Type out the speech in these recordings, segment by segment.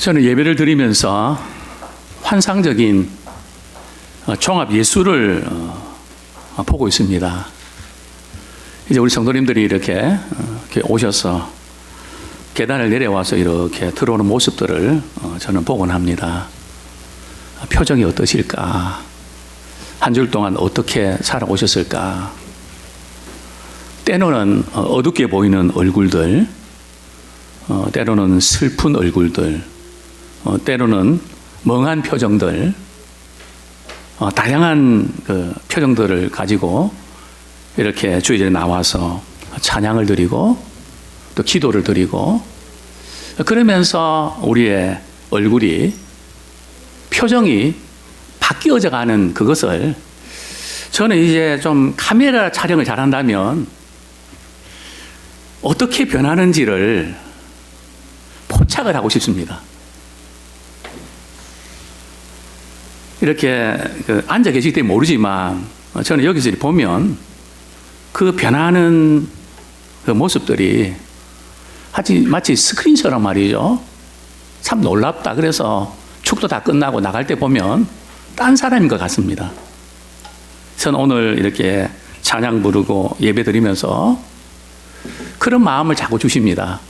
저는 예배를 드리면서 환상적인 종합 예술을 보고 있습니다. 이제 우리 성도님들이 이렇게 오셔서 계단을 내려와서 이렇게 들어오는 모습들을 저는 보곤 합니다. 표정이 어떠실까? 한 주 동안 어떻게 살아오셨을까? 때로는 어둡게 보이는 얼굴들, 때로는 슬픈 얼굴들, 때로는 멍한 표정들, 다양한 그 표정들을 가지고 이렇게 주일에 나와서 찬양을 드리고 또 기도를 드리고, 그러면서 우리의 얼굴이 표정이 바뀌어져 가는 그것을 저는 이제 좀 카메라 촬영을 잘한다면 어떻게 변하는지를 포착을 하고 싶습니다. 이렇게 앉아 계시기 때문에 모르지만 저는 여기서 보면 그 변하는 그 모습들이 마치 스크린처럼 말이죠. 참 놀랍다. 그래서 축도 다 끝나고 나갈 때 보면 딴 사람인 것 같습니다. 저는 오늘 이렇게 찬양 부르고 예배 드리면서 그런 마음을 자꾸 주십니다.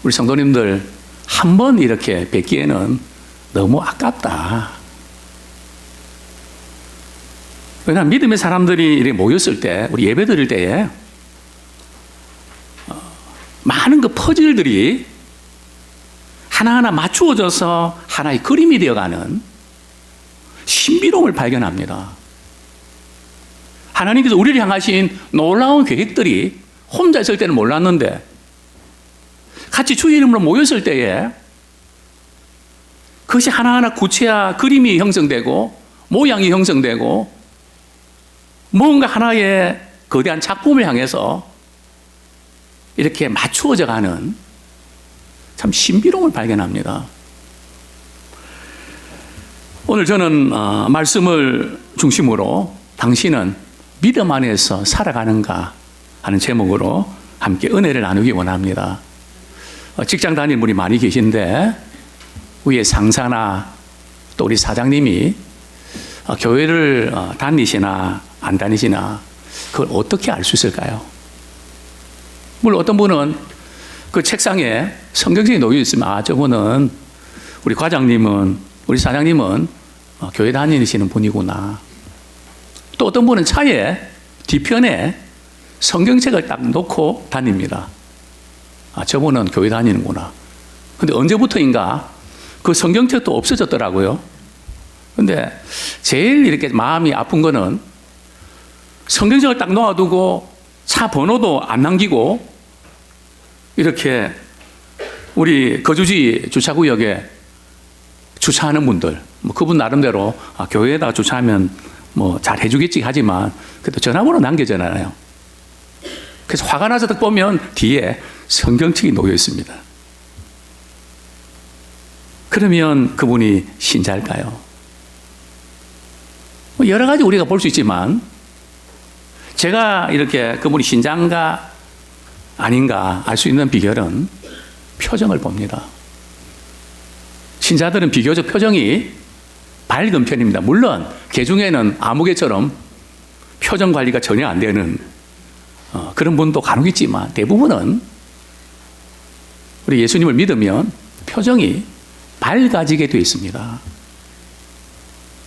우리 성도님들 한 번 이렇게 뵙기에는 너무 아깝다. 왜냐하면 믿음의 사람들이 이렇게 모였을 때, 우리 예배 드릴 때에 많은 그 퍼즐들이 하나하나 맞추어져서 하나의 그림이 되어가는 신비로움을 발견합니다. 하나님께서 우리를 향하신 놀라운 계획들이 혼자 있을 때는 몰랐는데 같이 주의 이름으로 모였을 때에 그것이 하나하나 구체화 그림이 형성되고 모양이 형성되고 뭔가 하나의 거대한 작품을 향해서 이렇게 맞추어져 가는 참 신비로움을 발견합니다. 오늘 저는 말씀을 중심으로 당신은 믿음 안에서 살아가는가 하는 제목으로 함께 은혜를 나누기 원합니다. 직장 다니는 분이 많이 계신데 위에 상사나 또 우리 사장님이 교회를 다니시나 안 다니시나 그걸 어떻게 알 수 있을까요? 물론 어떤 분은 그 책상에 성경책이 놓여 있으면 저분은 우리 과장님은 우리 사장님은 교회 다니시는 분이구나. 또 어떤 분은 차에 뒤편에 성경책을 딱 놓고 다닙니다. 저분은 교회 다니는구나. 근데 언제부터인가 그 성경책도 없어졌더라고요. 근데 제일 이렇게 마음이 아픈 거는 성경책을 딱 놓아두고 차 번호도 안 남기고 이렇게 우리 거주지 주차구역에 주차하는 분들, 그분 나름대로 교회에다가 주차하면 잘 해주겠지 하지만 그래도 전화번호 남겨잖아요. 그래서 화가 나서 딱 보면 뒤에 성경책이 놓여 있습니다. 그러면 그분이 신자일까요? 여러 가지 우리가 볼 수 있지만 제가 이렇게 그분이 신자인가 아닌가 알 수 있는 비결은 표정을 봅니다. 신자들은 비교적 표정이 밝은 편입니다. 물론 개 중에는 아무개처럼 표정 관리가 전혀 안 되는 그런 분도 간혹 있지만 대부분은 우리 예수님을 믿으면 표정이 밝아지게 되어 있습니다.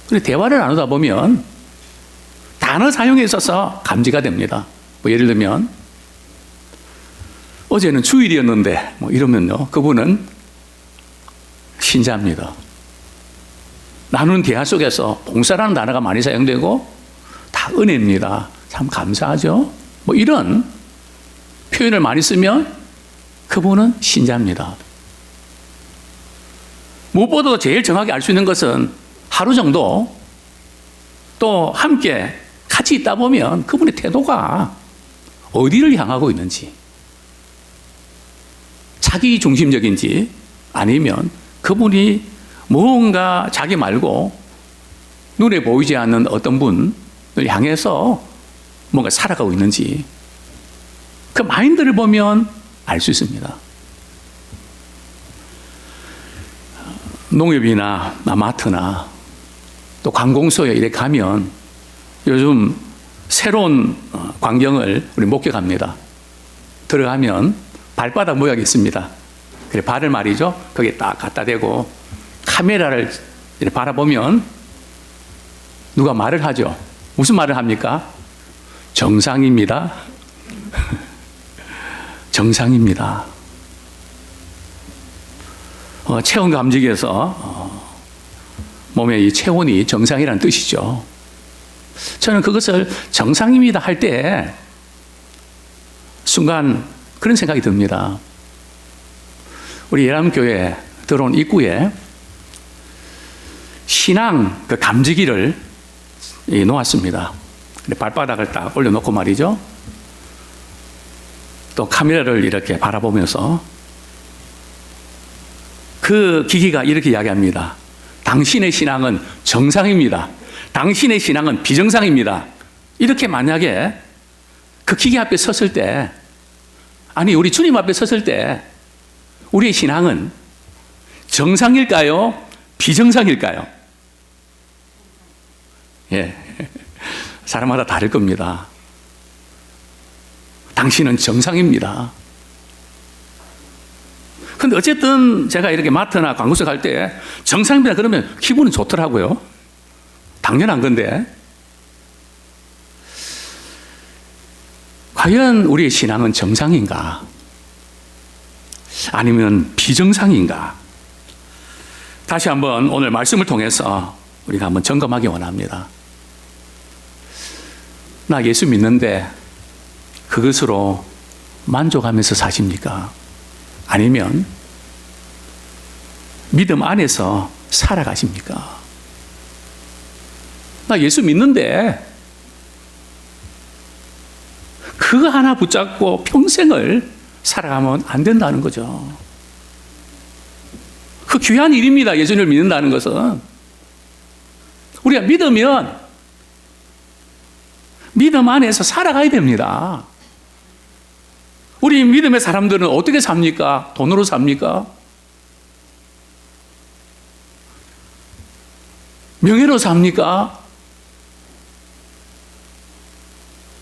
그리고 대화를 나누다 보면 단어 사용에 있어서 감지가 됩니다. 예를 들면 어제는 주일이었는데 이러면요, 그분은 신자입니다. 나누는 대화 속에서 봉사라는 단어가 많이 사용되고 다 은혜입니다. 참 감사하죠. 이런 표현을 많이 쓰면 그분은 신자입니다. 무엇보다도 제일 정확히 알 수 있는 것은 하루 정도 또 함께 같이 있다 보면 그분의 태도가 어디를 향하고 있는지, 자기 중심적인지 아니면 그분이 뭔가 자기 말고 눈에 보이지 않는 어떤 분을 향해서 뭔가 살아가고 있는지 그 마인드를 보면 알 수 있습니다. 농협이나 마트나 또 관공서에 이렇게 가면 요즘 새로운 광경을 우리 목격합니다. 들어가면 발바닥 모양이 있습니다. 그래 발을 말이죠. 거기에 딱 갖다 대고 카메라를 이렇게 바라보면 누가 말을 하죠. 무슨 말을 합니까? 정상입니다. 정상입니다. 체온 감지기에서 몸의 이 체온이 정상이라는 뜻이죠. 저는 그것을 정상입니다 할 때 순간 그런 생각이 듭니다. 우리 예람교회 들어온 입구에 신앙 그 감지기를 놓았습니다. 발바닥을 딱 올려놓고 말이죠. 또 카메라를 이렇게 바라보면서 그 기기가 이렇게 이야기합니다. 당신의 신앙은 정상입니다. 당신의 신앙은 비정상입니다. 이렇게 만약에 그 기계 앞에 섰을 때, 아니 우리 주님 앞에 섰을 때 우리의 신앙은 정상일까요? 비정상일까요? 예, 사람마다 다를 겁니다. 당신은 정상입니다. 근데 어쨌든 제가 이렇게 마트나 관공서 갈 때 정상입니다 그러면 기분은 좋더라고요. 당연한 건데 과연 우리의 신앙은 정상인가? 아니면 비정상인가? 다시 한번 오늘 말씀을 통해서 우리가 한번 점검하기 원합니다. 나 예수 믿는데 그것으로 만족하면서 사십니까? 아니면 믿음 안에서 살아가십니까? 나 예수 믿는데 그거 하나 붙잡고 평생을 살아가면 안 된다는 거죠. 그 귀한 일입니다. 예수님을 믿는다는 것은. 우리가 믿으면 믿음 안에서 살아가야 됩니다. 우리 믿음의 사람들은 어떻게 삽니까? 돈으로 삽니까? 명예로 삽니까?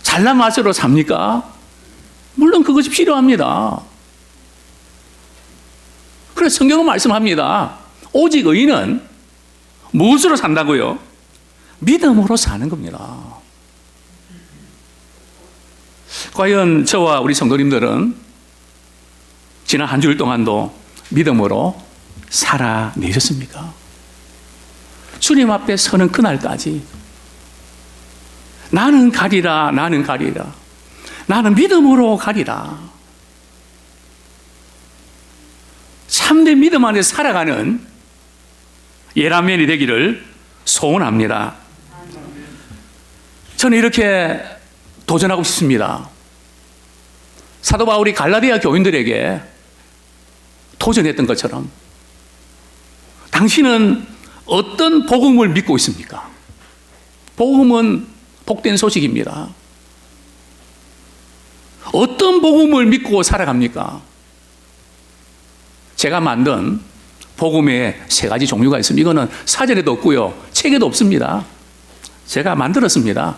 잘난 맛으로 삽니까? 물론 그것이 필요합니다. 그래서 성경은 말씀합니다. 오직 의인은 무엇으로 산다고요? 믿음으로 사는 겁니다. 과연 저와 우리 성도님들은 지난 한 주일 동안도 믿음으로 살아내셨습니까? 주님 앞에 서는 그날까지 나는 가리라, 나는 가리라, 나는 믿음으로 가리라. 참된 믿음 안에 살아가는 예라면이 되기를 소원합니다. 저는 이렇게 도전하고 싶습니다. 사도 바울이 갈라디아 교인들에게 도전했던 것처럼 당신은 어떤 복음을 믿고 있습니까? 복음은 복된 소식입니다. 어떤 복음을 믿고 살아갑니까? 제가 만든 복음의 3가지 종류가 있습니다. 이거는 사전에도 없고요, 책에도 없습니다. 제가 만들었습니다.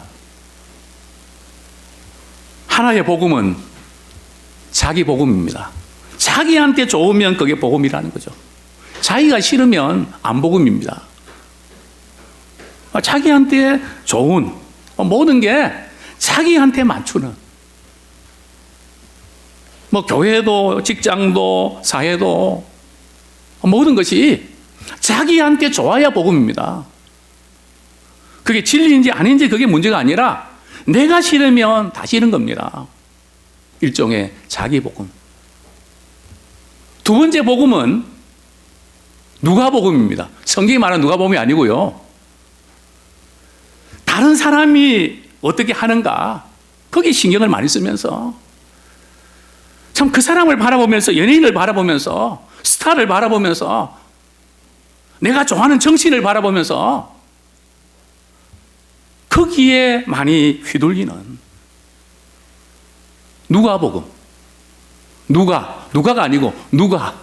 하나의 복음은 자기 복음입니다. 자기한테 좋으면 그게 복음이라는 거죠. 자기가 싫으면 안 복음입니다. 자기한테 좋은 모든 게 자기한테 맞추는, 뭐 교회도 직장도 사회도 모든 것이 자기한테 좋아야 복음입니다. 그게 진리인지 아닌지 그게 문제가 아니라 내가 싫으면 다 싫은 겁니다. 일종의 자기 복음. 두 번째 복음은 누가복음입니다. 성경이 말하는 누가복음이 아니고요, 다른 사람이 어떻게 하는가 거기에 신경을 많이 쓰면서 참 그 사람을 바라보면서, 연예인을 바라보면서, 스타를 바라보면서, 내가 좋아하는 정치인을 바라보면서 거기에 많이 휘둘리는 누가복음. 누가가 아니고 누가.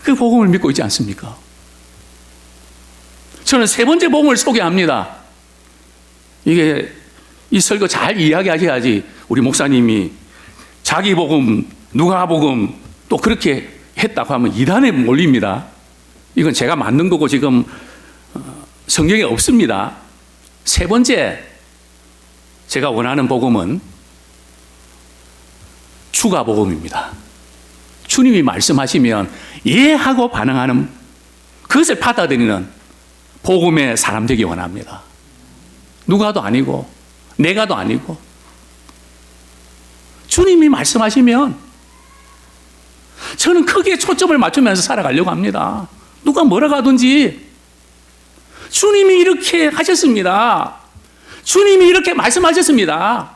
그 복음을 믿고 있지 않습니까? 저는 세 번째 복음을 소개합니다. 이게 이 설교 잘 이야기하셔야지 우리 목사님이 자기 복음, 누가 복음 또 그렇게 했다고 하면 이단에 몰립니다. 이건 제가 만든 거고 지금 성경에 없습니다. 세 번째 제가 원하는 복음은 추가 복음입니다. 주님이 말씀하시면 예 하고 반응하는, 그것을 받아들이는 복음의 사람 되기 원합니다. 누가도 아니고 내가도 아니고 주님이 말씀하시면 저는 크게 초점을 맞추면서 살아가려고 합니다. 누가 뭐라고 하든지 주님이 이렇게 하셨습니다. 주님이 이렇게 말씀하셨습니다.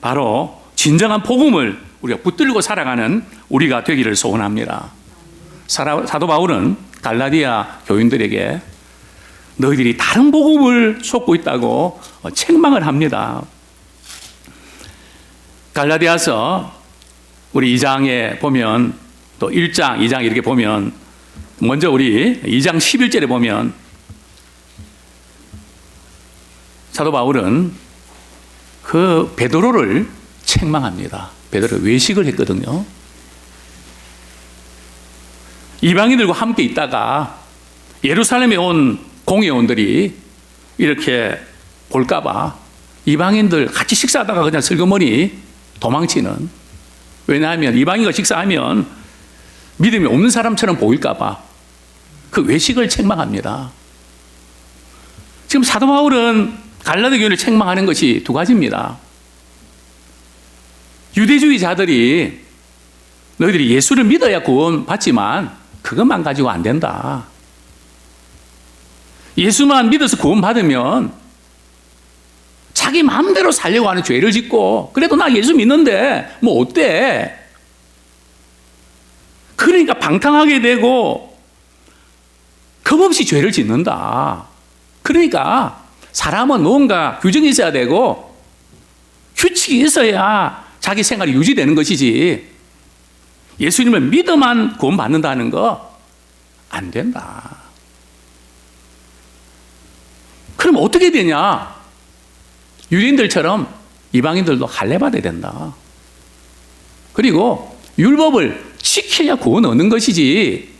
바로 진정한 복음을 우리가 붙들고 살아가는 우리가 되기를 소원합니다. 사도 바울은 갈라디아 교인들에게 너희들이 다른 복음을 쏟고 있다고 책망을 합니다. 갈라디아서 우리 2장에 보면, 또 1장, 2장 이렇게 보면, 먼저 우리 2장 11절에 보면 사도 바울은 그 베드로를 책망합니다. 베드로가 외식을 했거든요. 이방인들과 함께 있다가 예루살렘에 온 공회원들이 이렇게 볼까봐 이방인들 같이 식사하다가 그냥 슬그머니 도망치는, 왜냐하면 이방인과 식사하면 믿음이 없는 사람처럼 보일까봐 그 외식을 책망합니다. 지금 사도 바울은 갈라디아 교회를 책망하는 것이 두 가지입니다. 유대주의자들이 너희들이 예수를 믿어야 구원받지만 그것만 가지고 안 된다. 예수만 믿어서 구원받으면 자기 마음대로 살려고 하는 죄를 짓고, 그래도 나 예수 믿는데 뭐 어때? 그러니까 방탕하게 되고 겁없이 죄를 짓는다. 그러니까 사람은 뭔가 규정이 있어야 되고 규칙이 있어야 자기 생활이 유지되는 것이지, 예수님을 믿어만 구원받는다는 거 안 된다. 그럼 어떻게 되냐? 유대인들처럼 이방인들도 할례받아야 된다. 그리고 율법을 지켜야 구원 얻는 것이지,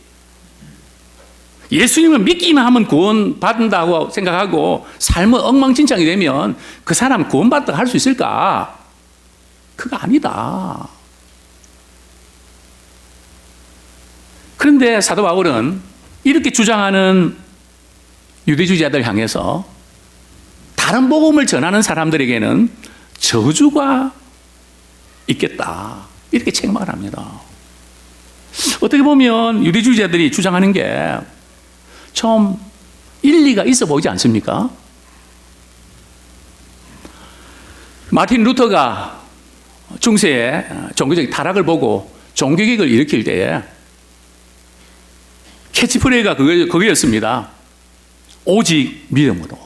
예수님을 믿기만 하면 구원받는다고 생각하고 삶은 엉망진창이 되면 그 사람 구원받다 할 수 있을까? 그거 아니다. 그런데 사도 바울은 이렇게 주장하는 유대주의자들 향해서 다른 복음을 전하는 사람들에게는 저주가 있겠다, 이렇게 책망을 합니다. 어떻게 보면 유대주의자들이 주장하는 게 좀 일리가 있어 보이지 않습니까? 마틴 루터가 중세의 종교적 타락을 보고 종교개혁을 일으킬 때에 캐치프레이가 그거였습니다. 오직 믿음으로.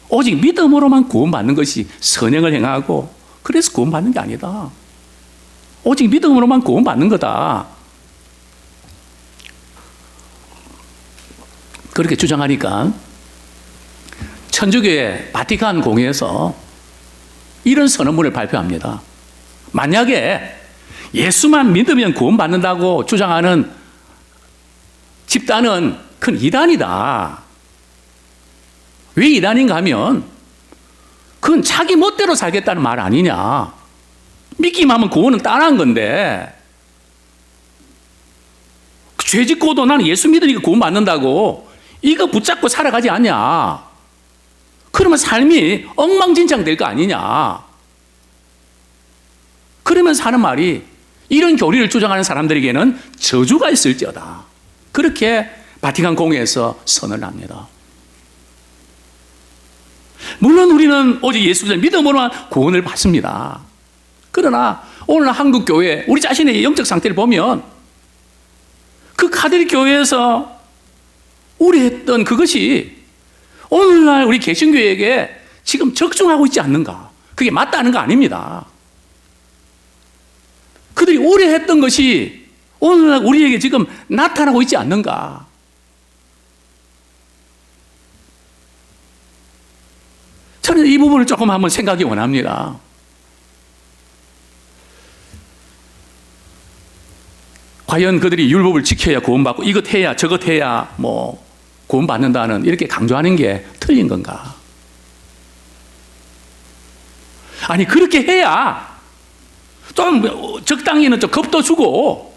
오직 믿음으로만 구원받는 것이 선행을 행하고, 그래서 구원받는 게 아니다. 오직 믿음으로만 구원받는 거다. 그렇게 주장하니까 천주교의 바티칸 공회에서 이런 선언문을 발표합니다. 만약에 예수만 믿으면 구원받는다고 주장하는 집단은 큰 이단이다. 왜 이단인가 하면 그건 자기 멋대로 살겠다는 말 아니냐. 믿기만 하면 구원은 따라한 건데, 죄 짓고도 나는 예수 믿으니까 구원받는다고 이거 붙잡고 살아가지 않냐. 그러면 삶이 엉망진창 될 거 아니냐. 그러면서 하는 말이, 이런 교리를 주장하는 사람들에게는 저주가 있을지어다. 그렇게 바티칸 공회에서 선언을 합니다. 물론 우리는 오직 예수를 믿음으로만 구원을 받습니다. 그러나 오늘 한국 교회, 우리 자신의 영적 상태를 보면 그 카톨릭 교회에서 우리 했던 그것이 오늘날 우리 개신교에게 지금 적중하고 있지 않는가? 그게 맞다는 거 아닙니다. 그들이 오래 했던 것이 오늘날 우리에게 지금 나타나고 있지 않는가? 저는 이 부분을 조금 한번 생각이 원합니다. 과연 그들이 율법을 지켜야 구원받고 이것 해야 저것 해야 뭐 구원받는다는 이렇게 강조하는 게 틀린 건가? 아니 그렇게 해야 좀 적당히는 좀 겁도 주고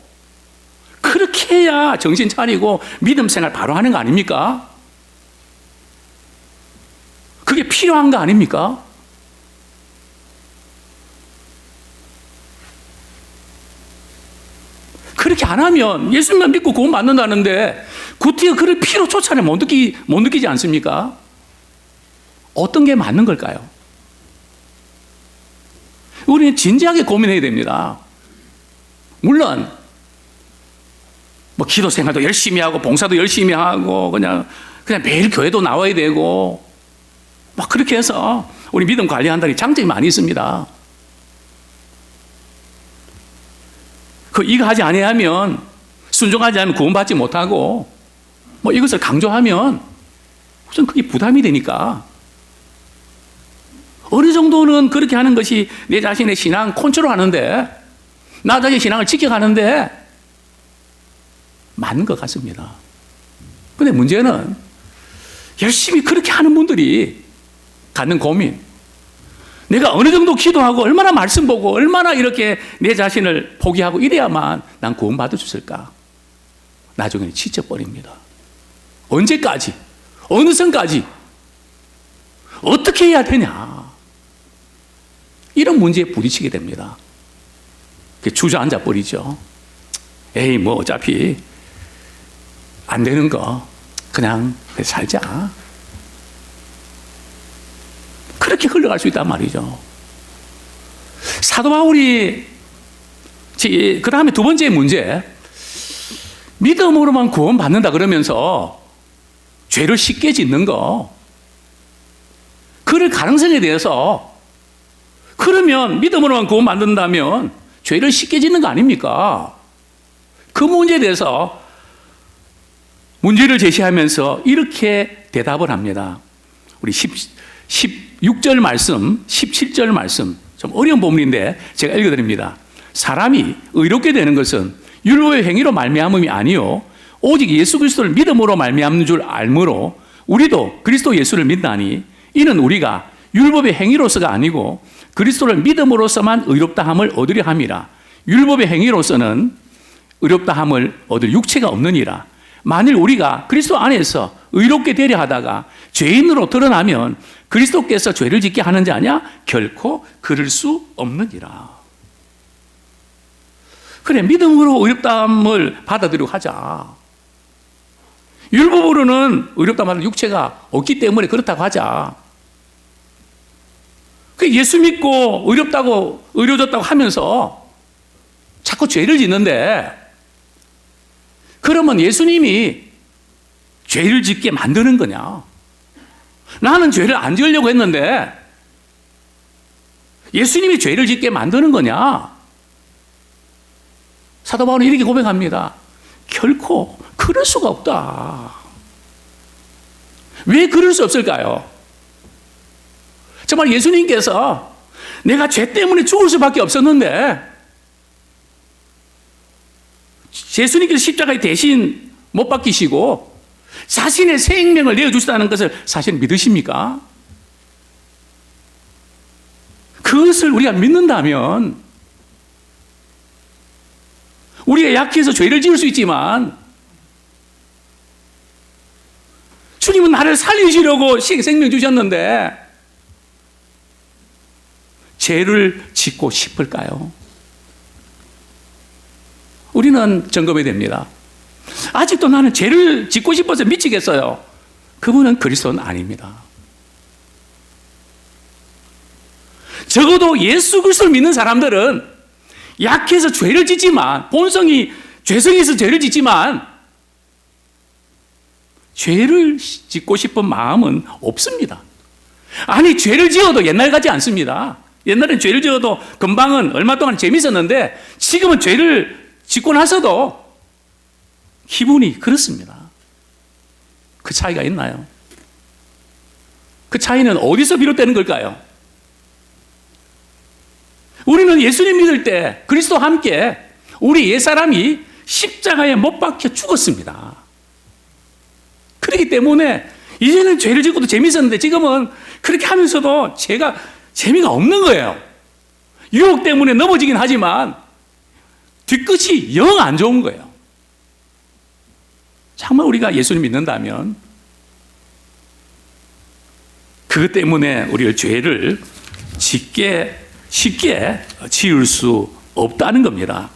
그렇게 해야 정신 차리고 믿음 생활 바로 하는 거 아닙니까? 그게 필요한 거 아닙니까? 그렇게 안 하면 예수님만 믿고 구원 받는다는데 구티가 그럴 필요조차를 못 느끼지 않습니까? 어떤 게 맞는 걸까요? 우리는 진지하게 고민해야 됩니다. 물론 뭐 기도 생활도 열심히 하고 봉사도 열심히 하고 그냥 매일 교회도 나와야 되고 막 그렇게 해서 우리 믿음 관리한다는 장점이 많이 있습니다. 이거 하지 아니하면 순종하지 않으면 구원받지 못하고 뭐 이것을 강조하면 우선 그게 부담이 되니까 어느 정도는 그렇게 하는 것이 내 자신의 신앙 컨트롤하는데 나 자신의 신앙을 지켜가는데 맞는 것 같습니다. 그런데 문제는 열심히 그렇게 하는 분들이 갖는 고민, 내가 어느 정도 기도하고 얼마나 말씀 보고 얼마나 이렇게 내 자신을 포기하고 이래야만 난 구원받을 수 있을까? 나중에는 지쳐버립니다. 언제까지? 어느 선까지? 어떻게 해야 되냐? 이런 문제에 부딪히게 됩니다. 주저앉아 버리죠. 에이 뭐 어차피 안 되는 거 그냥 살자. 그렇게 흘러갈 수 있단 말이죠. 사도 바울이 그 다음에 두 번째 문제, 믿음으로만 구원받는다 그러면서 죄를 쉽게 짓는 거, 그럴 가능성에 대해서 그러면 믿음으로만 구원받는다면 죄를 쉽게 짓는 거 아닙니까? 그 문제에 대해서 문제를 제시하면서 이렇게 대답을 합니다. 우리 16절 말씀, 17절 말씀, 좀 어려운 본문인데 제가 읽어드립니다. 사람이 의롭게 되는 것은 율법의 행위로 말미암음이 아니요 오직 예수 그리스도를 믿음으로 말미암는 줄 알므로 우리도 그리스도 예수를 믿나니 이는 우리가 율법의 행위로서가 아니고 그리스도를 믿음으로서만 의롭다함을 얻으려 함이라. 율법의 행위로서는 의롭다함을 얻을 육체가 없느니라. 만일 우리가 그리스도 안에서 의롭게 되려 하다가 죄인으로 드러나면 그리스도께서 죄를 짓게 하는 자 아냐? 결코 그럴 수 없느니라. 그래, 믿음으로 의롭다함을 받아들이고 하자. 율법으로는 의롭다함을 육체가 없기 때문에 그렇다고 하자. 예수 믿고 의로워졌다고 하면서 자꾸 죄를 짓는데, 그러면 예수님이 죄를 짓게 만드는 거냐? 나는 죄를 안 지으려고 했는데 예수님이 죄를 짓게 만드는 거냐? 사도 바울은 이렇게 고백합니다. 결코 그럴 수가 없다. 왜 그럴 수 없을까요? 정말 예수님께서 내가 죄 때문에 죽을 수밖에 없었는데 예수님께서 십자가에 대신 못 박히시고 자신의 생명을 내어주시다는 것을 사실 믿으십니까? 그것을 우리가 믿는다면 우리가 약해서 죄를 지을 수 있지만 주님은 나를 살리시려고 생명 주셨는데 죄를 짓고 싶을까요? 우리는 점검해야 됩니다. 아직도 나는 죄를 짓고 싶어서 미치겠어요. 그분은 그리스도는 아닙니다. 적어도 예수 그리스도를 믿는 사람들은 약해서 죄를 짓지만, 본성이 죄성이 있어서 죄를 짓지만 죄를 짓고 싶은 마음은 없습니다. 아니, 죄를 지어도 옛날 같지 않습니다. 옛날엔 죄를 지어도 금방은 얼마 동안 재밌었는데 지금은 죄를 짓고 나서도 기분이 그렇습니다. 그 차이가 있나요? 그 차이는 어디서 비롯되는 걸까요? 우리는 예수님 믿을 때 그리스도와 함께 우리 옛사람이 십자가에 못 박혀 죽었습니다. 그렇기 때문에 이제는 죄를 짓고도 재밌었는데 지금은 그렇게 하면서도 죄가 재미가 없는 거예요. 유혹 때문에 넘어지긴 하지만 뒤끝이 영 안 좋은 거예요. 정말 우리가 예수님 믿는다면 그것 때문에 우리를 죄를 쉽게 지을 수 없다는 겁니다.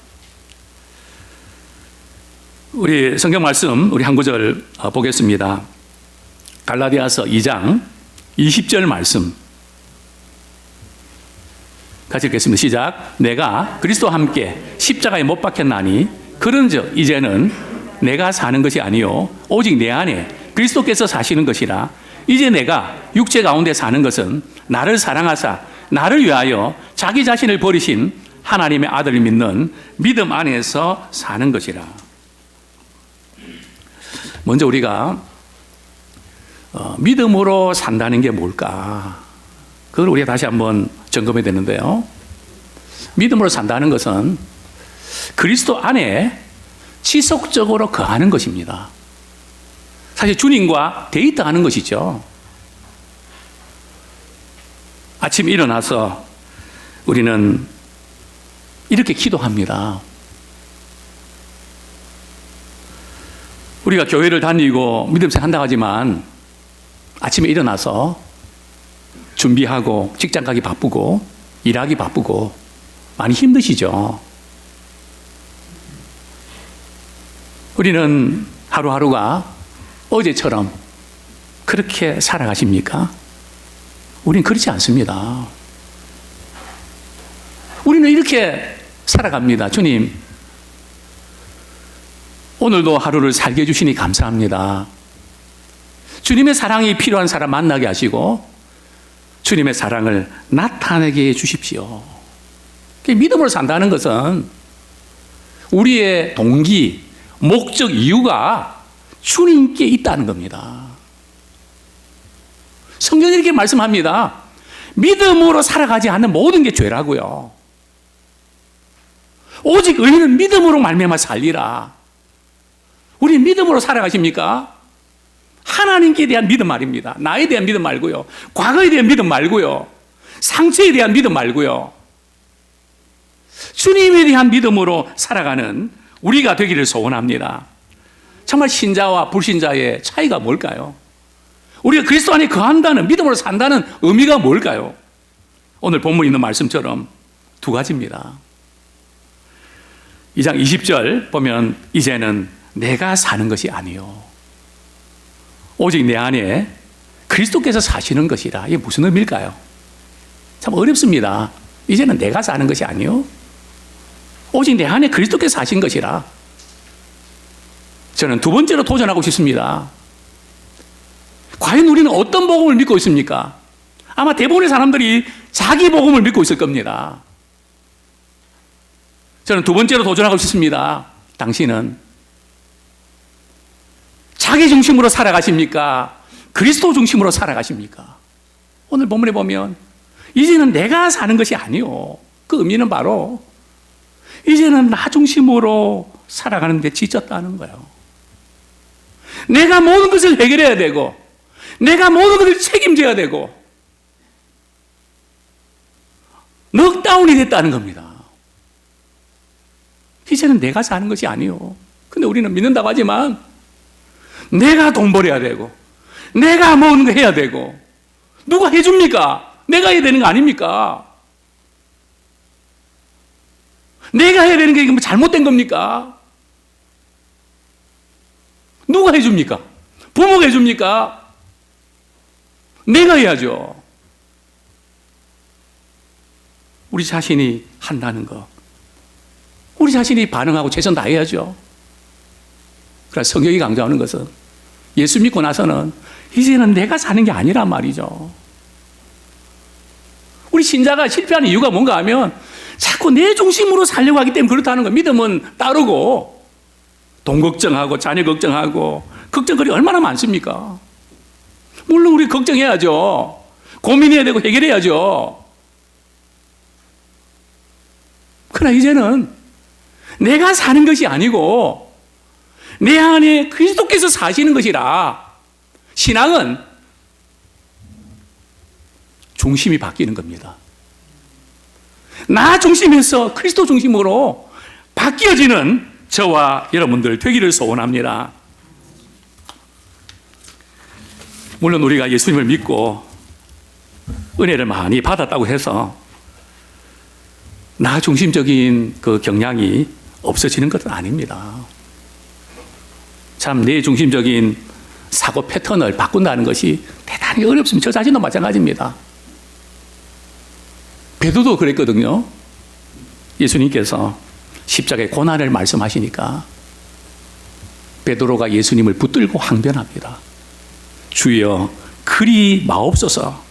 우리 성경 말씀 우리 한 구절 보겠습니다. 갈라디아서 2장 20절 말씀 같이 읽겠습니다. 시작. 내가 그리스도와 함께 십자가에 못 박혔나니 그런즉 이제는 내가 사는 것이 아니요 오직 내 안에 그리스도께서 사시는 것이라. 이제 내가 육체 가운데 사는 것은 나를 사랑하사 나를 위하여 자기 자신을 버리신 하나님의 아들을 믿는 믿음 안에서 사는 것이라. 먼저 우리가 믿음으로 산다는 게 뭘까? 그걸 우리가 다시 한번 점검해야 되는데요. 믿음으로 산다는 것은 그리스도 안에 지속적으로 거하는 것입니다. 사실 주님과 데이트하는 것이죠. 아침에 일어나서 우리는 이렇게 기도합니다. 우리가 교회를 다니고 믿음생활 한다고 하지만 아침에 일어나서 준비하고 직장 가기 바쁘고 일하기 바쁘고 많이 힘드시죠? 우리는 하루하루가 어제처럼 그렇게 살아가십니까? 우리는 그렇지 않습니다. 우리는 이렇게 살아갑니다. 주님, 오늘도 하루를 살게 해주시니 감사합니다. 주님의 사랑이 필요한 사람 만나게 하시고 주님의 사랑을 나타내게 해 주십시오. 믿음으로 산다는 것은 우리의 동기, 목적, 이유가 주님께 있다는 겁니다. 성경이 이렇게 말씀합니다. 믿음으로 살아가지 않는 모든 게 죄라고요. 오직 의인은 믿음으로 말미암아 살리라. 우리 믿음으로 살아가십니까? 하나님께 대한 믿음 말입니다. 나에 대한 믿음 말고요. 과거에 대한 믿음 말고요. 상처에 대한 믿음 말고요. 주님에 대한 믿음으로 살아가는 우리가 되기를 소원합니다. 정말 신자와 불신자의 차이가 뭘까요? 우리가 그리스도 안에 거한다는, 믿음으로 산다는 의미가 뭘까요? 오늘 본문에 있는 말씀처럼 두 가지입니다. 2장 20절 보면 이제는 내가 사는 것이 아니요 오직 내 안에 그리스도께서 사시는 것이라. 이게 무슨 의미일까요? 참 어렵습니다. 이제는 내가 사는 것이 아니요 오직 내 안에 그리스도께서 사신 것이라. 저는 두 번째로 도전하고 싶습니다. 과연 우리는 어떤 복음을 믿고 있습니까? 아마 대부분의 사람들이 자기 복음을 믿고 있을 겁니다. 저는 두 번째로 도전하고 싶습니다. 당신은 자기 중심으로 살아가십니까? 그리스도 중심으로 살아가십니까? 오늘 본문에 보면 이제는 내가 사는 것이 아니요. 그 의미는 바로 이제는 나 중심으로 살아가는 데 지쳤다는 거예요. 내가 모든 것을 해결해야 되고 내가 모든 것을 책임져야 되고 넉다운이 됐다는 겁니다. 이제는 내가 사는 것이 아니요. 근데 우리는 믿는다고 하지만 내가 돈 벌어야 되고 내가 모든 거 해야 되고 누가 해줍니까? 내가 해야 되는 거 아닙니까? 내가 해야 되는 게 뭐 잘못된 겁니까? 누가 해줍니까? 부모가 해줍니까? 내가 해야죠. 우리 자신이 한다는 거, 우리 자신이 반응하고 최선 다해야죠. 그러나 성경이 강조하는 것은 예수 믿고 나서는 이제는 내가 사는 게 아니란 말이죠. 우리 신자가 실패하는 이유가 뭔가 하면 자꾸 내 중심으로 살려고 하기 때문에 그렇다는 거예요. 믿음은 따르고 돈 걱정하고 자녀 걱정하고 걱정거리 얼마나 많습니까? 물론 우리 걱정해야죠. 고민해야 되고 해결해야죠. 그러나 이제는 내가 사는 것이 아니고 내 안에 그리스도께서 사시는 것이라 신앙은 중심이 바뀌는 겁니다. 나 중심에서 그리스도 중심으로 바뀌어지는 저와 여러분들 되기를 소원합니다. 물론 우리가 예수님을 믿고 은혜를 많이 받았다고 해서 나 중심적인 그 경향이 없어지는 것은 아닙니다. 참 내 중심적인 사고 패턴을 바꾼다는 것이 대단히 어렵습니다. 저 자신도 마찬가지입니다. 베드로도 그랬거든요. 예수님께서 십자가의 고난을 말씀하시니까 베드로가 예수님을 붙들고 항변합니다. 주여 그리 마옵소서.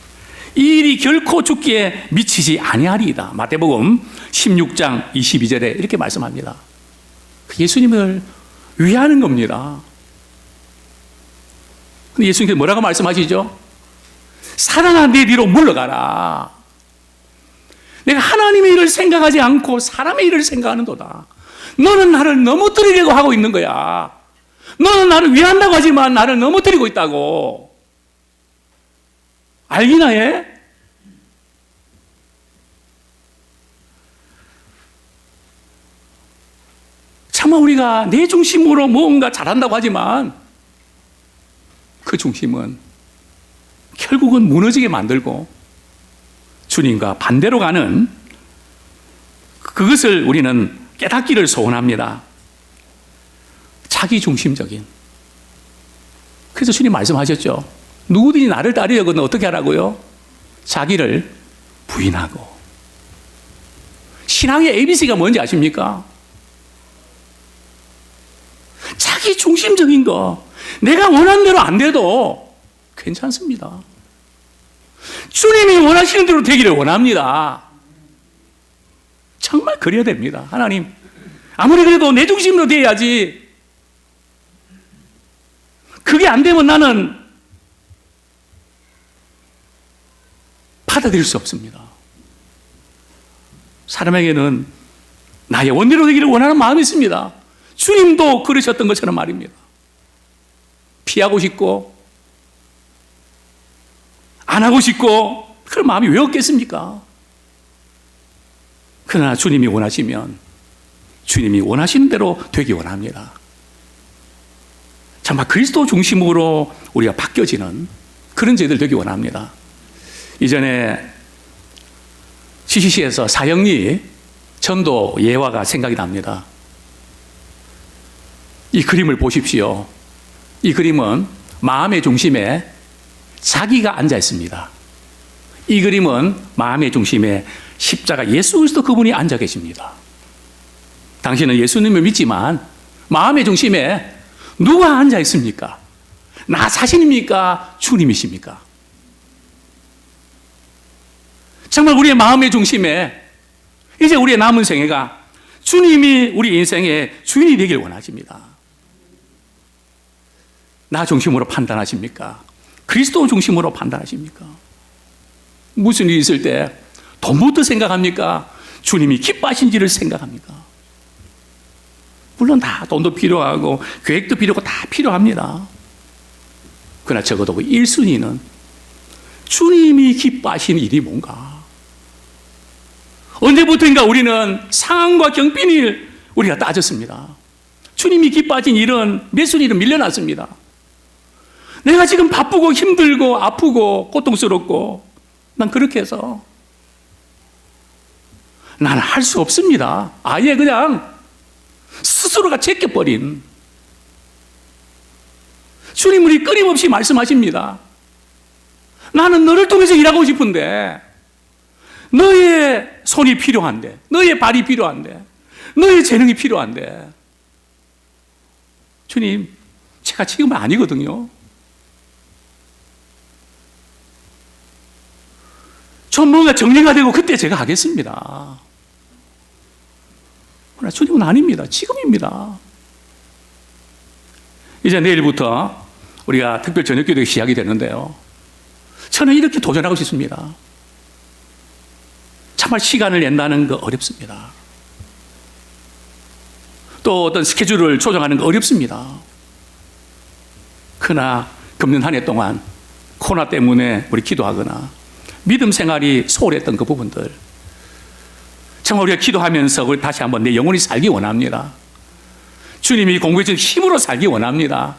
이 일이 결코 죽기에 미치지 아니하리이다. 마태복음 16장 22절에 이렇게 말씀합니다. 예수님을 위하는 겁니다. 근데 예수님께서 뭐라고 말씀하시죠? 사랑아 내 뒤로 물러가라. 내가 하나님의 일을 생각하지 않고 사람의 일을 생각하는도다. 너는 나를 넘어뜨리려고 하고 있는 거야. 너는 나를 위한다고 하지만 나를 넘어뜨리고 있다고. 알기나 해? 차마 우리가 내 중심으로 뭔가 잘한다고 하지만 그 중심은 결국은 무너지게 만들고 주님과 반대로 가는 그것을 우리는 깨닫기를 소원합니다. 자기중심적인. 그래서 주님 말씀하셨죠. 누구든지 나를 따르려거든 어떻게 하라고요? 자기를 부인하고. 신앙의 ABC가 뭔지 아십니까? 자기중심적인 거. 내가 원하는 대로 안 돼도 괜찮습니다. 주님이 원하시는 대로 되기를 원합니다. 정말 그래야 됩니다. 하나님, 아무리 그래도 내 중심으로 돼야지. 그게 안 되면 나는 받아들일 수 없습니다. 사람에게는 나의 원대로 되기를 원하는 마음이 있습니다. 주님도 그러셨던 것처럼 말입니다. 피하고 싶고 안 하고 싶고 그런 마음이 왜 없겠습니까? 그러나 주님이 원하시면 주님이 원하시는 대로 되기 원합니다. 정말 그리스도 중심으로 우리가 바뀌어지는 그런 저희들 되기 원합니다. 이전에 CCC에서 사형리 전도 예화가 생각이 납니다. 이 그림을 보십시오. 이 그림은 마음의 중심에 자기가 앉아 있습니다. 이 그림은 마음의 중심에 십자가 예수 그리스도 그분이 앉아 계십니다. 당신은 예수님을 믿지만 마음의 중심에 누가 앉아 있습니까? 나 자신입니까? 주님이십니까? 정말 우리의 마음의 중심에 이제 우리의 남은 생애가 주님이 우리 인생의 주인이 되길 원하십니다. 나 중심으로 판단하십니까? 그리스도 중심으로 판단하십니까? 무슨 일이 있을 때 돈부터 생각합니까? 주님이 기뻐하신지를 생각합니까? 물론 다 돈도 필요하고 계획도 필요하고 다 필요합니다. 그러나 적어도 1순위는 주님이 기뻐하시는 일이 뭔가? 언제부터인가 우리는 상황과 경빈을 우리가 따졌습니다. 주님이 기뻐하신 일은 몇 순위로 밀려났습니다. 내가 지금 바쁘고 힘들고 아프고 고통스럽고 난 그렇게 해서 나는 할 수 없습니다. 아예 그냥 스스로가 제껴버린. 주님 우리 끊임없이 말씀하십니다. 나는 너를 통해서 일하고 싶은데 너의 손이 필요한데 너의 발이 필요한데 너의 재능이 필요한데 주님 제가 지금은 아니거든요. 좀 뭔가 정리가 되고 그때 제가 하겠습니다. 그러나 주님은 아닙니다. 지금입니다. 이제 내일부터 우리가 특별 저녁 기도가 시작이 되는데요. 저는 이렇게 도전하고 싶습니다. 정말 시간을 낸다는 거 어렵습니다. 또 어떤 스케줄을 조정하는 거 어렵습니다. 그러나 금년 한 해 동안 코로나 때문에 우리 기도하거나 믿음 생활이 소홀했던 그 부분들, 정말 우리가 기도하면서 우리 다시 한번 내 영혼이 살기 원합니다. 주님이 공부해 주신 힘으로 살기 원합니다.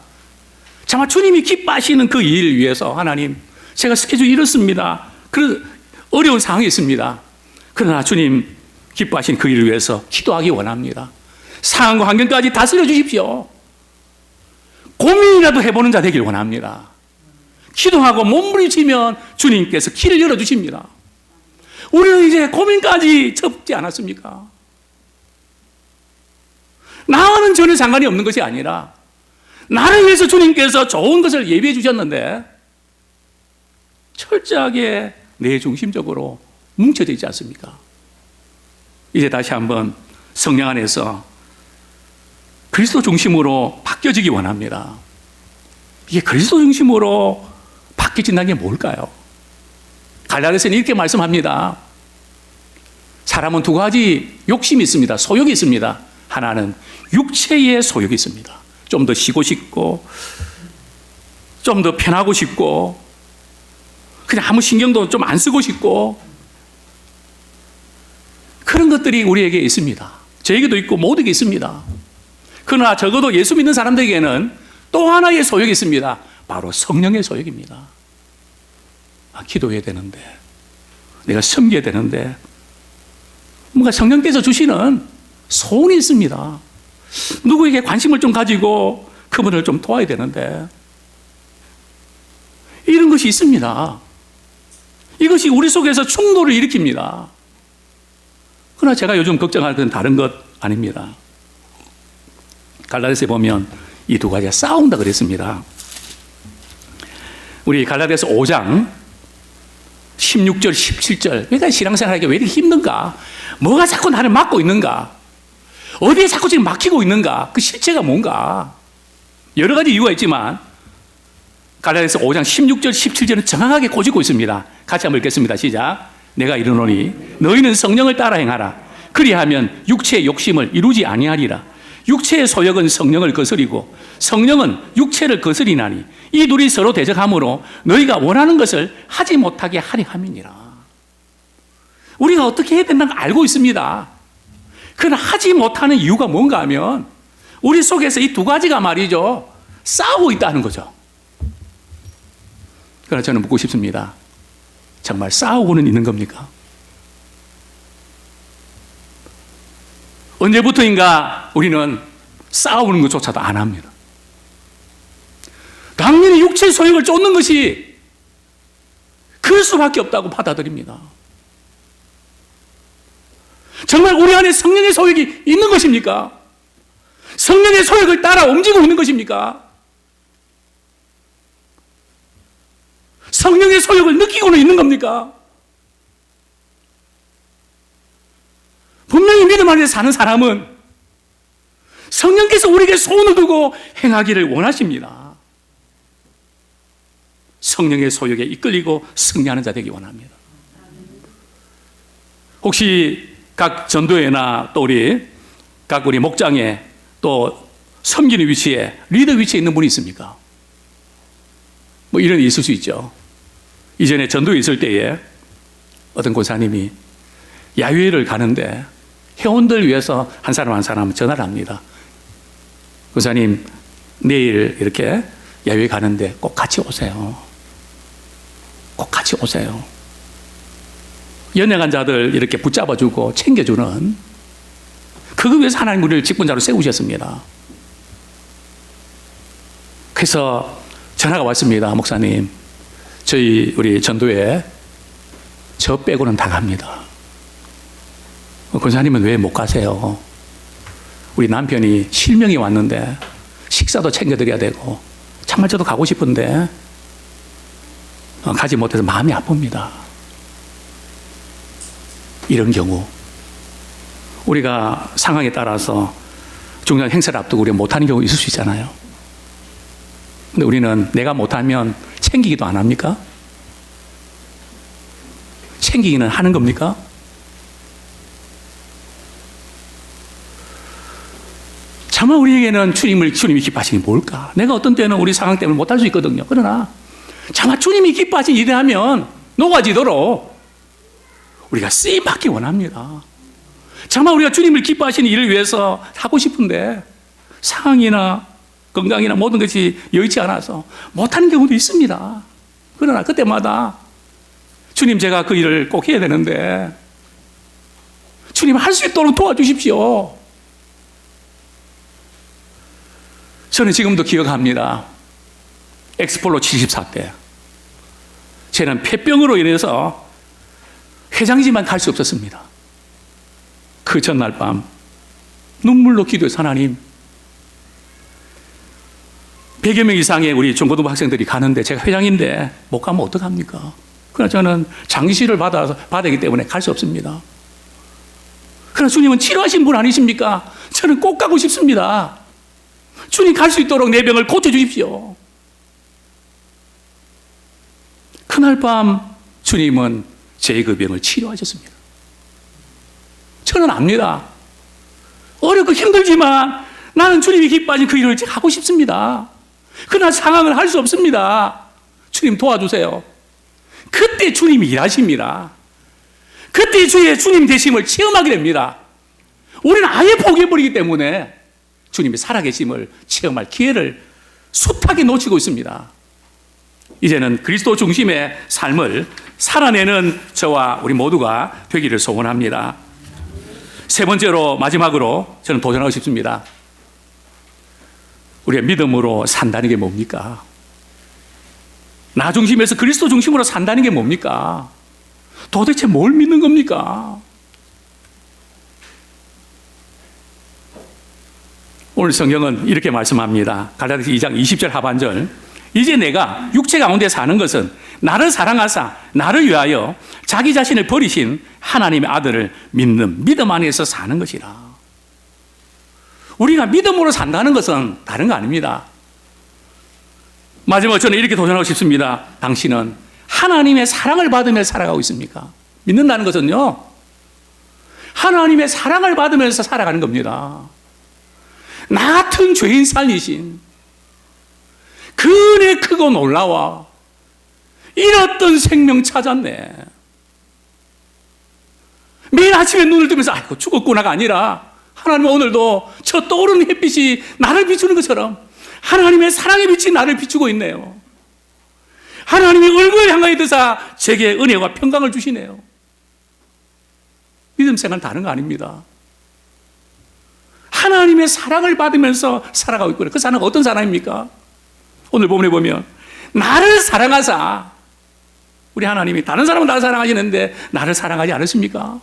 정말 주님이 기뻐하시는 그 일을 위해서 하나님, 제가 스케줄 이렇습니다. 그런 어려운 상황이 있습니다. 그러나 주님 기뻐하시는 그 일을 위해서 기도하기 원합니다. 상황과 환경까지 다스려 주십시오. 고민이라도 해보는 자 되길 원합니다. 기도하고 몸부림치면 주님께서 길을 열어주십니다. 우리는 이제 고민까지 접지 않았습니까? 나와는 전혀 상관이 없는 것이 아니라 나를 위해서 주님께서 좋은 것을 예비해 주셨는데 철저하게 내 중심적으로 뭉쳐져 있지 않습니까? 이제 다시 한번 성령 안에서 그리스도 중심으로 바뀌어지기 원합니다. 이게 그리스도 중심으로 바뀌어진다는 게 뭘까요? 갈라디아서는 이렇게 말씀합니다. 사람은 두 가지 욕심이 있습니다. 소욕이 있습니다. 하나는 육체의 소욕이 있습니다. 좀 더 쉬고 싶고, 좀 더 편하고 싶고, 그냥 아무 신경도 좀 안 쓰고 싶고, 그런 것들이 우리에게 있습니다. 저에게도 있고 모두에게 있습니다. 그러나 적어도 예수 믿는 사람들에게는 또 하나의 소욕이 있습니다. 바로 성령의 소욕입니다. 기도해야 되는데, 내가 섬겨야 되는데, 뭔가 성령께서 주시는 소원이 있습니다. 누구에게 관심을 좀 가지고 그분을 좀 도와야 되는데, 이런 것이 있습니다. 이것이 우리 속에서 충돌을 일으킵니다. 그러나 제가 요즘 걱정할 건 다른 것 아닙니다. 갈라디아서에 보면 이 두 가지가 싸운다 그랬습니다. 우리 갈라디아서 5장 16절, 17절. 그러니까 신앙생활하기가 왜 이렇게 힘든가? 뭐가 자꾸 나를 막고 있는가? 어디에 자꾸 지금 막히고 있는가? 그 실체가 뭔가? 여러 가지 이유가 있지만 갈라디아서 5장 16절, 17절은 정확하게 고지고 있습니다. 같이 한번 읽겠습니다. 시작. 내가 이르노니 너희는 성령을 따라 행하라. 그리하면 육체의 욕심을 이루지 아니하리라. 육체의 소욕은 성령을 거스리고 성령은 육체를 거스리나니 이 둘이 서로 대적하므로 너희가 원하는 것을 하지 못하게 하려 함이니라. 우리가 어떻게 해야 된다는 걸 알고 있습니다. 그러나 하지 못하는 이유가 뭔가 하면 우리 속에서 이 두 가지가 말이죠, 싸우고 있다는 거죠. 그러나 저는 묻고 싶습니다. 정말 싸우고는 있는 겁니까? 언제부터인가 우리는 싸우는 것조차도 안 합니다. 당연히 육체의 소욕을 쫓는 것이 그럴 수밖에 없다고 받아들입니다. 정말 우리 안에 성령의 소욕이 있는 것입니까? 성령의 소욕을 따라 움직이고 있는 것입니까? 성령의 소욕을 느끼고는 있는 겁니까? 분명히 믿음 안에 사는 사람은 성령께서 우리에게 소원을 두고 행하기를 원하십니다. 성령의 소욕에 이끌리고 승리하는 자 되기 원합니다. 혹시 각 전도회나 또 우리 목장에 또 섬기는 위치에, 리더 위치에 있는 분이 있습니까? 뭐 이런 일이 있을 수 있죠. 이전에 전도에 있을 때에 어떤 권사님이 야유회를 가는데 회원들 위해서 한 사람 한 사람 전화를 합니다. 권사님, 내일 이렇게 야유회 가는데 꼭 같이 오세요. 꼭 같이 오세요. 연약한 자들 이렇게 붙잡아주고 챙겨주는, 그거 위해서 하나님 우리를 직분자로 세우셨습니다. 그래서 전화가 왔습니다. 목사님, 우리 전도회 저 빼고는 다 갑니다. 권사님은 왜 못 가세요? 우리 남편이 실명이 왔는데 식사도 챙겨드려야 되고 정말 저도 가고 싶은데 가지 못해서 마음이 아픕니다. 이런 경우 우리가 상황에 따라서 중요한 행사를 앞두고 우리가 못하는 경우 있을 수 있잖아요. 근데 우리는 내가 못하면 챙기기도 안 합니까? 챙기기는 하는 겁니까? 차마 우리에게는 주님이 기뻐하시는 게 뭘까? 내가 어떤 때는 우리 상황 때문에 못할 수 있거든요. 그러나 차마 주님이 기뻐하신 일을 하면 녹아지도록 우리가 쓰임받기 원합니다. 차마 우리가 주님을 기뻐하시는 일을 위해서 하고 싶은데 상황이나 건강이나 모든 것이 여의치 않아서 못하는 경우도 있습니다. 그러나 그때마다 주님, 제가 그 일을 꼭 해야 되는데 주님 할 수 있도록 도와주십시오. 저는 지금도 기억합니다. 엑스폴로 74때 저는 폐병으로 인해서 회장이지만 갈 수 없었습니다. 그 전날 밤 눈물로 기도해서 하나님, 100여 명 이상의 우리 중고등부 학생들이 가는데 제가 회장인데 못 가면 어떡합니까? 그러나 저는 장시를 받아야 하기 때문에 갈 수 없습니다. 그러나 주님은 치료하신 분 아니십니까? 저는 꼭 가고 싶습니다. 주님 갈 수 있도록 내 병을 고쳐주십시오. 그날 밤 주님은 제 그 병을 치료하셨습니다. 저는 압니다. 어렵고 힘들지만 나는 주님이 기뻐하신 그 일을 하고 싶습니다. 그러나 상황을 할 수 없습니다. 주님 도와주세요. 그때 주님이 일하십니다. 그때 주님 되심을 체험하게 됩니다. 우리는 아예 포기해버리기 때문에 주님의 살아계심을 체험할 기회를 숱하게 놓치고 있습니다. 이제는 그리스도 중심의 삶을 살아내는 저와 우리 모두가 되기를 소원합니다. 세 번째로, 마지막으로 저는 도전하고 싶습니다. 우리가 믿음으로 산다는 게 뭡니까? 나 중심에서 그리스도 중심으로 산다는 게 뭡니까? 도대체 뭘 믿는 겁니까? 오늘 성경은 이렇게 말씀합니다. 갈라디아서 2장 20절 하반절. 이제 내가 육체 가운데 사는 것은 나를 사랑하사 나를 위하여 자기 자신을 버리신 하나님의 아들을 믿는 믿음 안에서 사는 것이라. 우리가 믿음으로 산다는 것은 다른 거 아닙니다. 마지막으로 저는 이렇게 도전하고 싶습니다. 당신은 하나님의 사랑을 받으며 살아가고 있습니까? 믿는다는 것은요, 하나님의 사랑을 받으면서 살아가는 겁니다. 나 같은 죄인 살리신 그 은혜 크고 놀라워 잃었던 생명 찾았네. 매일 아침에 눈을 뜨면서 아이고 죽었구나가 아니라 하나님은 오늘도 저 떠오르는 햇빛이 나를 비추는 것처럼 하나님의 사랑의 빛이 나를 비추고 있네요. 하나님이 얼굴을 향하여 드사 제게 은혜와 평강을 주시네요. 믿음 생활은 다른 거 아닙니다. 하나님의 사랑을 받으면서 살아가고 있구나. 그 사랑은 어떤 사랑입니까? 오늘 본문에 보면 나를 사랑하사, 우리 하나님이 다른 사람은 나를 사랑하시는데 나를 사랑하지 않으십니까?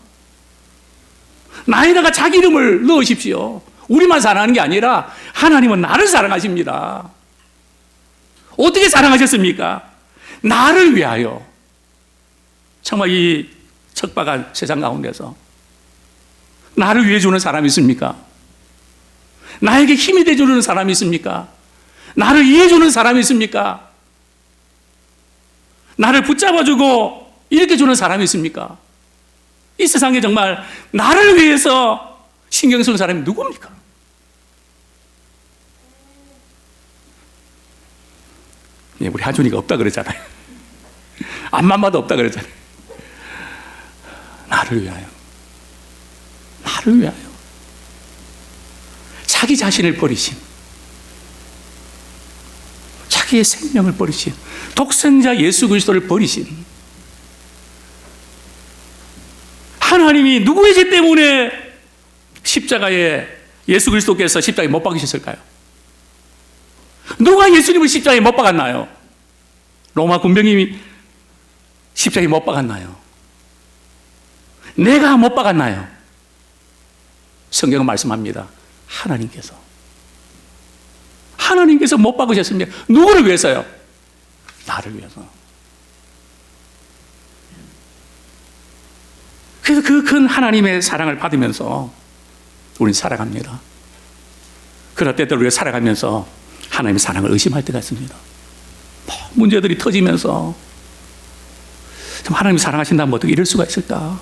나에다가 자기 이름을 넣으십시오. 우리만 사랑하는 게 아니라 하나님은 나를 사랑하십니다. 어떻게 사랑하셨습니까? 나를 위하여. 정말 이 척박한 세상 가운데서 나를 위해 주는 사람이 있습니까? 나에게 힘이 되어주는 사람이 있습니까? 나를 이해해주는 사람이 있습니까? 나를 붙잡아주고 일으켜주는 사람이 있습니까? 이 세상에 정말 나를 위해서 신경 쓰는 사람이 누굽니까? 우리 하준이가 없다 그랬잖아요. 앞만 봐도 없다 그랬잖아요. 나를 위하여. 나를 위하여. 자기 자신을 버리신, 자기의 생명을 버리신, 독생자 예수 그리스도를 버리신 하나님이 누구의 죄 때문에 십자가에 예수 그리스도께서 십자가에 못 박으셨을까요? 누가 예수님을 십자가에 못 박았나요? 로마 군병이 십자가에 못 박았나요? 내가 못 박았나요? 성경은 말씀합니다. 하나님께서 못 박으셨습니다. 누구를 위해서요? 나를 위해서. 그래서 그 큰 하나님의 사랑을 받으면서 우리는 살아갑니다. 그럴 때도 우리가 살아가면서 하나님의 사랑을 의심할 때가 있습니다. 문제들이 터지면서 참 하나님이 사랑하신다면 어떻게 이럴 수가 있을까?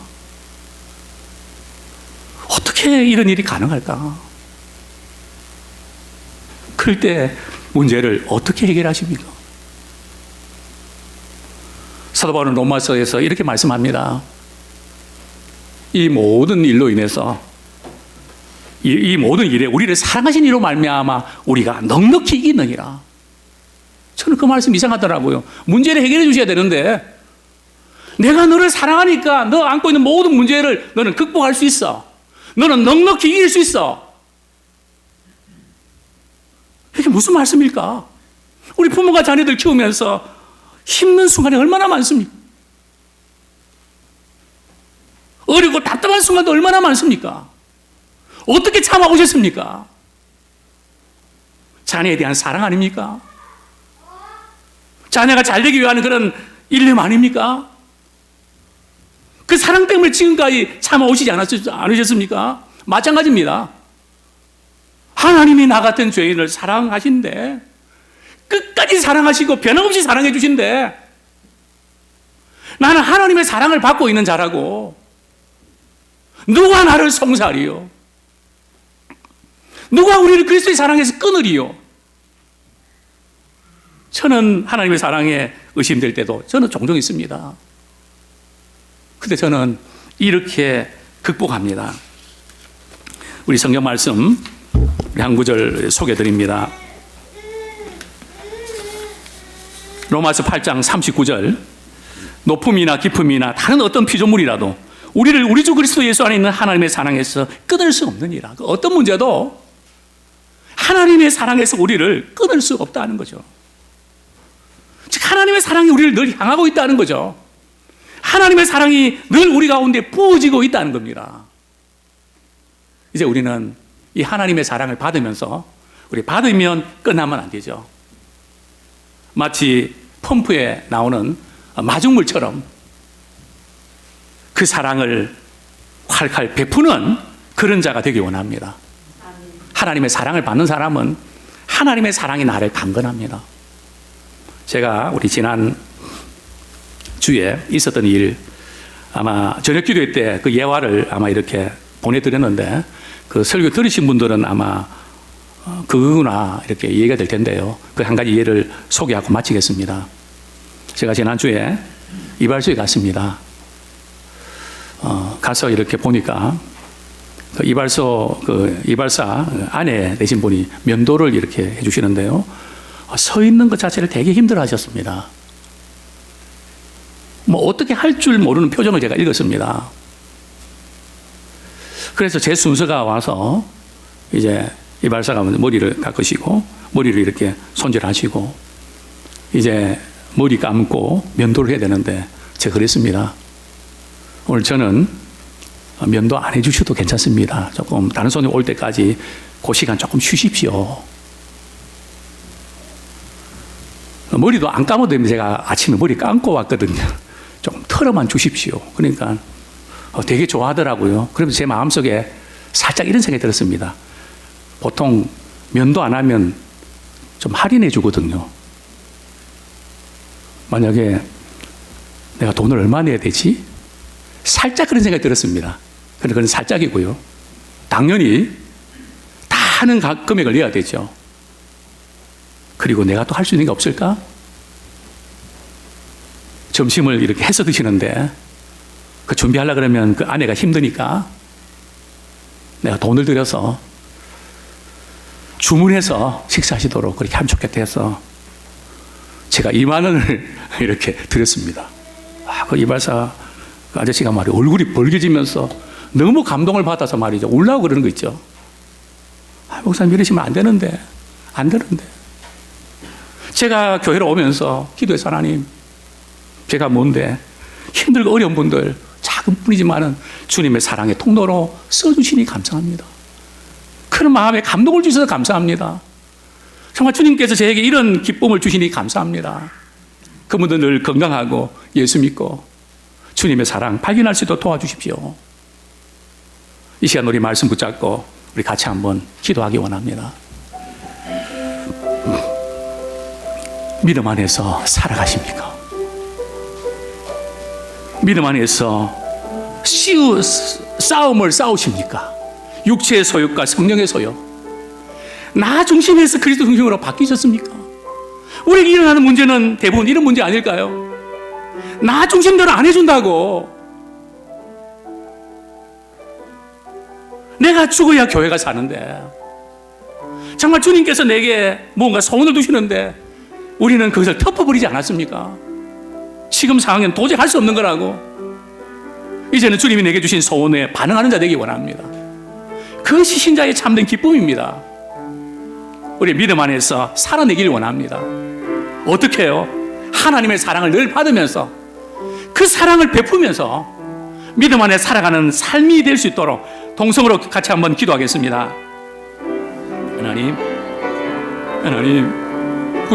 어떻게 이런 일이 가능할까? 그럴 때 문제를 어떻게 해결하십니까? 사도 바울은 로마서에서 이렇게 말씀합니다. 이 모든 일로 인해서 이 모든 일에 우리를 사랑하신 이로 말미암아 우리가 넉넉히 이기느니라. 저는 그 말씀 이상하더라고요. 문제를 해결해 주셔야 되는데 내가 너를 사랑하니까 너 안고 있는 모든 문제를 너는 극복할 수 있어. 너는 넉넉히 이길 수 있어. 이게 무슨 말씀일까? 우리 부모가 자녀들 키우면서 힘든 순간이 얼마나 많습니까? 어리고 답답한 순간도 얼마나 많습니까? 어떻게 참아오셨습니까? 자녀에 대한 사랑 아닙니까? 자녀가 잘 되기 위한 그런 일념 아닙니까? 그 사랑 때문에 지금까지 참아오시지 않으셨습니까? 마찬가지입니다. 하나님이 나 같은 죄인을 사랑하신데 끝까지 사랑하시고 변함없이 사랑해 주신데 나는 하나님의 사랑을 받고 있는 자라고 누가 나를 송사리요? 누가 우리를 그리스도의 사랑에서 끊으리요? 저는 하나님의 사랑에 의심될 때도 저는 종종 있습니다. 근데 저는 이렇게 극복합니다. 우리 성경 말씀 한 구절 소개드립니다. 로마서 8장 39절 높음이나 깊음이나 다른 어떤 피조물이라도 우리를 우리 주 그리스도 예수 안에 있는 하나님의 사랑에서 끊을 수 없느니라. 어떤 문제도 하나님의 사랑에서 우리를 끊을 수 없다는 거죠. 즉 하나님의 사랑이 우리를 늘 향하고 있다는 거죠. 하나님의 사랑이 늘 우리 가운데 부어지고 있다는 겁니다. 이제 우리는 이 하나님의 사랑을 받으면서 우리 받으면 끝나면 안 되죠. 마치 펌프에 나오는 마중물처럼 그 사랑을 활활 베푸는 그런 자가 되기 원합니다. 하나님의 사랑을 받는 사람은 하나님의 사랑이 나를 강건합니다. 제가 우리 지난 주에 있었던 일 아마 저녁 기도회 때 그 예화를 아마 이렇게 보내드렸는데 그 설교 들으신 분들은 아마 그거구나 이렇게 이해가 될 텐데요. 그 한 가지 예를 소개하고 마치겠습니다. 제가 지난주에 이발소에 갔습니다. 가서 이렇게 보니까 그 이발사 아내 되신 분이 면도를 이렇게 해주시는데요. 서 있는 것 자체를 되게 힘들어 하셨습니다. 뭐 어떻게 할 줄 모르는 표정을 제가 읽었습니다. 그래서 제 순서가 와서 이제 이발사가 머리를 깎으시고 머리를 이렇게 손질하시고 이제 머리 감고 면도를 해야 되는데 제가 그랬습니다. 오늘 저는 면도 안 해주셔도 괜찮습니다. 조금 다른 손님 올 때까지 그 시간 조금 쉬십시오. 머리도 안 감아도 됩니다. 제가 아침에 머리 감고 왔거든요. 좀 털어만 주십시오. 그러니까 되게 좋아하더라고요. 그러면서 제 마음속에 살짝 이런 생각이 들었습니다. 보통 면도 안 하면 좀 할인해 주거든요. 만약에 내가 돈을 얼마 내야 되지? 살짝 그런 생각이 들었습니다. 근데 그건 살짝이고요. 당연히 다 하는 금액을 내야 되죠. 그리고 내가 또 할 수 있는 게 없을까? 점심을 이렇게 해서 드시는데 그 준비하려고 그러면 그 아내가 힘드니까 내가 돈을 들여서 주문해서 식사하시도록 그렇게 하면 좋겠다 해서 제가 2만 원을 이렇게 드렸습니다. 그 이발사 그 아저씨가 말이에요. 얼굴이 벌개지면서 너무 감동을 받아서 말이죠. 울라고 그러는 거 있죠. 목사님 이러시면 안 되는데. 제가 교회로 오면서 기도해서 하나님, 제가 뭔데 힘들고 어려운 분들 작은 뿐이지만은 주님의 사랑의 통로로 써주시니 감사합니다. 그런 마음에 감동을 주셔서 감사합니다. 정말 주님께서 저에게 이런 기쁨을 주시니 감사합니다. 그분들 늘 건강하고 예수 믿고 주님의 사랑 발견할 수 있도록 도와주십시오. 이 시간 우리 말씀 붙잡고 우리 같이 한번 기도하기 원합니다. 믿음 안에서 살아가십니까? 믿음 안에서 싸움을 싸우십니까? 육체의 소욕과 성령의 소욕, 나 중심에서 그리스도 중심으로 바뀌셨습니까? 우리에게 일어나는 문제는 대부분 이런 문제 아닐까요? 나 중심대로 안 해준다고. 내가 죽어야 교회가 사는데, 정말 주님께서 내게 뭔가 소원을 두시는데 우리는 그것을 덮어버리지 않았습니까? 지금 상황엔 도저히 할 수 없는 거라고. 이제는 주님이 내게 주신 소원에 반응하는 자 되기 원합니다. 그것이 신자의 참된 기쁨입니다. 우리 믿음 안에서 살아내기를 원합니다. 어떻게 해요? 하나님의 사랑을 늘 받으면서 그 사랑을 베푸면서 믿음 안에 살아가는 삶이 될 수 있도록 동성으로 같이 한번 기도하겠습니다. 하나님